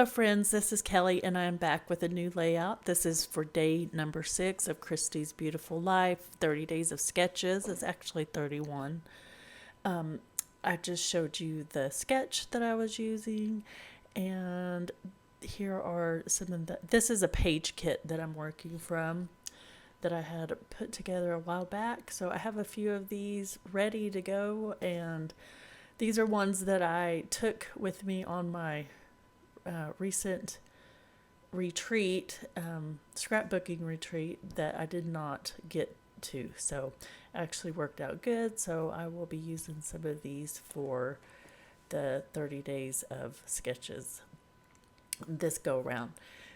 Hello, friends. This is Kelly, and I'm back with a new layout. This is for day number 6 of Christy's Beautiful Life 30 Days of Sketches. It's actually 31. I just showed you the sketch that I was using, and here are some of the. This is a page kit that I'm working from that I had put together a while back. So I have a few of these ready to go, and these are ones that I took with me on my recent retreat, scrapbooking retreat that I did not get to. So actually worked out good. So I will be using some of these for the 30 days of sketches this go round.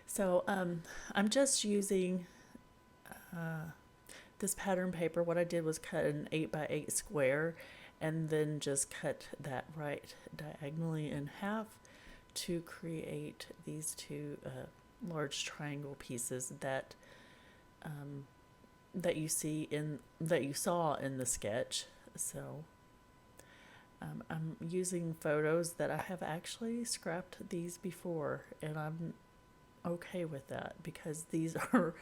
So I'm just using this pattern paper. What I did was cut an 8x8 square and then just cut that right diagonally in half to create these two large triangle pieces that you saw in the sketch. So I'm using photos that I have actually scrapped these before, and I'm okay with that because these are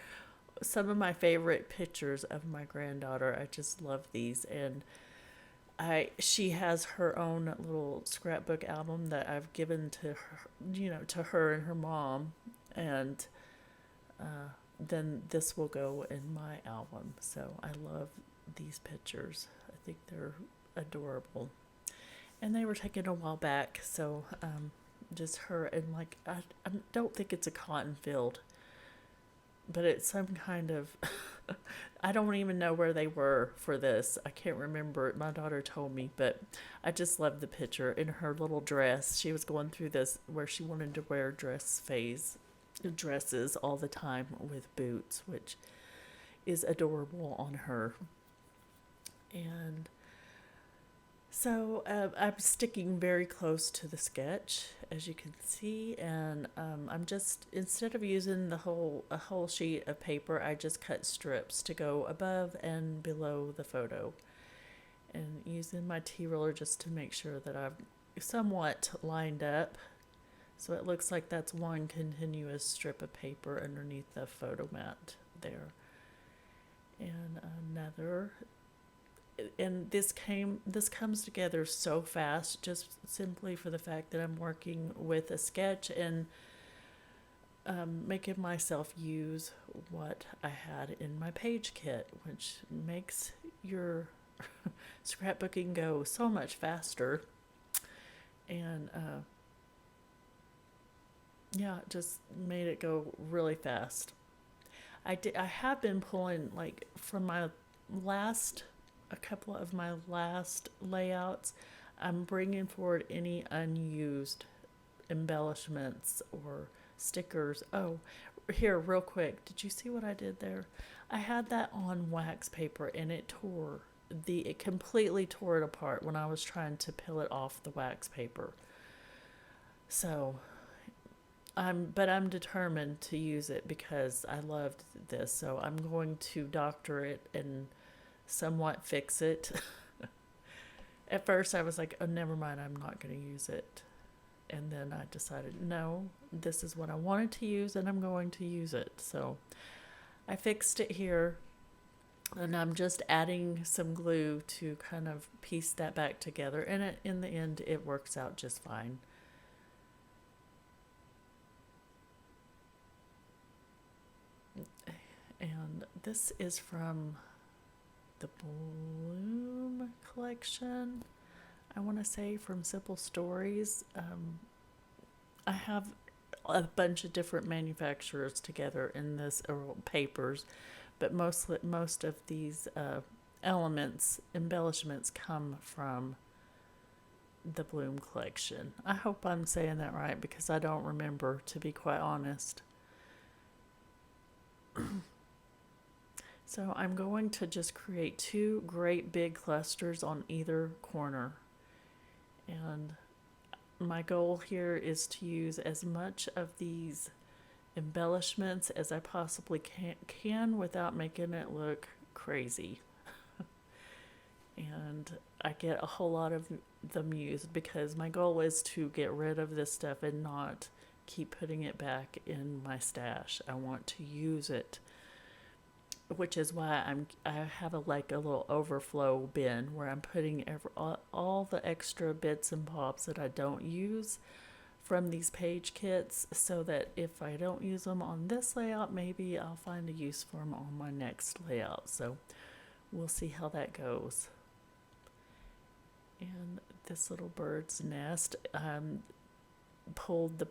some of my favorite pictures of my granddaughter. I just love these, and she has her own little scrapbook album that I've given to her, to her and her mom, and then this will go in my album. So I love these pictures. I think they're adorable, and they were taken a while back. So just her and I don't think it's a cotton field, but it's some kind of I don't even know where they were for this. I can't remember. My daughter told me, but I just love the picture in her little dress. She was going through this where she wanted to wear dresses all the time with boots, which is adorable on her. And so I'm sticking very close to the sketch, as you can see, and I'm just, instead of using a whole sheet of paper, I just cut strips to go above and below the photo, and using my T-roller just to make sure that I've somewhat lined up, so it looks like that's one continuous strip of paper underneath the photo mat there, and another. And this comes together so fast, just simply for the fact that I'm working with a sketch and making myself use what I had in my page kit, which makes your scrapbooking go so much faster. And yeah, it just made it go really fast. I have been pulling from my last a couple of my last layouts. I'm bringing forward any unused embellishments or stickers. Oh, here, real quick, did you see what I did there? I had that on wax paper, and it completely tore it apart when I was trying to peel it off the wax paper. So but I'm determined to use it because I loved this. So I'm going to doctor it and somewhat fix it. At first I was like, oh, never mind, I'm not going to use it. And then I decided, no, this is what I wanted to use and I'm going to use it. So I fixed it here, and I'm just adding some glue to kind of piece that back together. And in the end, it works out just fine. And this is from the Bloom collection, I want to say, from Simple Stories. I have a bunch of different manufacturers together in this papers, but most of these embellishments come from the Bloom collection. I hope I'm saying that right because I don't remember, to be quite honest. So I'm going to just create two great big clusters on either corner. And my goal here is to use as much of these embellishments as I possibly can without making it look crazy. And I get a whole lot of them used because my goal is to get rid of this stuff and not keep putting it back in my stash. I want to use it, which is why I have a little overflow bin where I'm putting all the extra bits and bobs that I don't use from these page kits, so that if I don't use them on this layout, maybe I'll find a use for them on my next layout. So we'll see how that goes. And this little bird's nest, pulled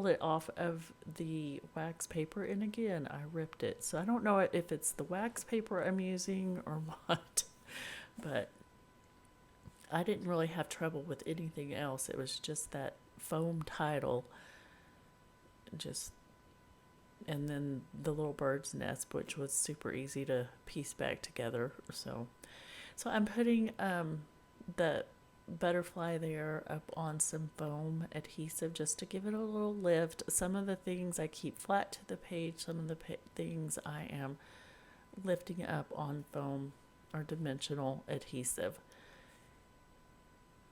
it off of the wax paper, and again I ripped it. So I don't know if it's the wax paper I'm using or what, but I didn't really have trouble with anything else. It was just that foam title, and then the little bird's nest, which was super easy to piece back together. So I'm putting the butterfly there up on some foam adhesive just to give it a little lift. Some of the things I keep flat to the page, some of the things I am lifting up on foam or dimensional adhesive.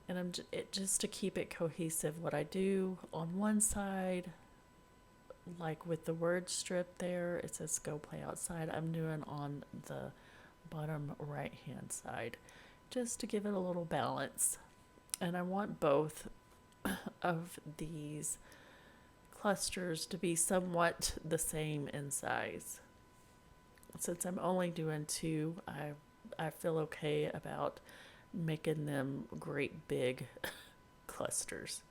And just to keep it cohesive, what I do on one side, like with the word strip there, it says "Go Play Outside." I'm doing on the bottom right hand side, just to give it a little balance. And I want both of these clusters to be somewhat the same in size. Since I'm only doing 2, I feel okay about making them great big clusters.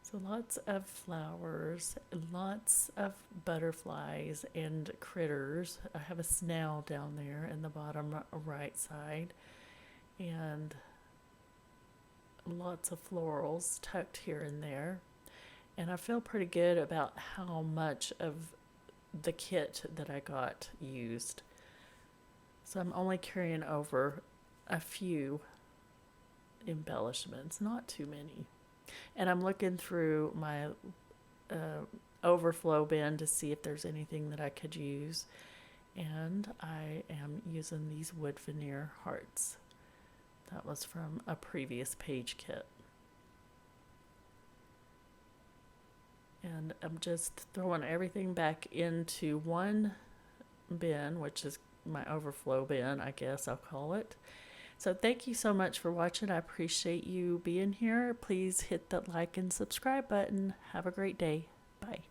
So lots of flowers, lots of butterflies and critters. I have a snail down there in the bottom right side, and lots of florals tucked here and there. And I feel pretty good about how much of the kit that I got used. So I'm only carrying over a few embellishments, not too many. And I'm looking through my overflow bin to see if there's anything that I could use. And I am using these wood veneer hearts. That was from a previous page kit. And I'm just throwing everything back into one bin, which is my overflow bin, I guess I'll call it. So thank you so much for watching. I appreciate you being here. Please hit that like and subscribe button. Have a great day. Bye.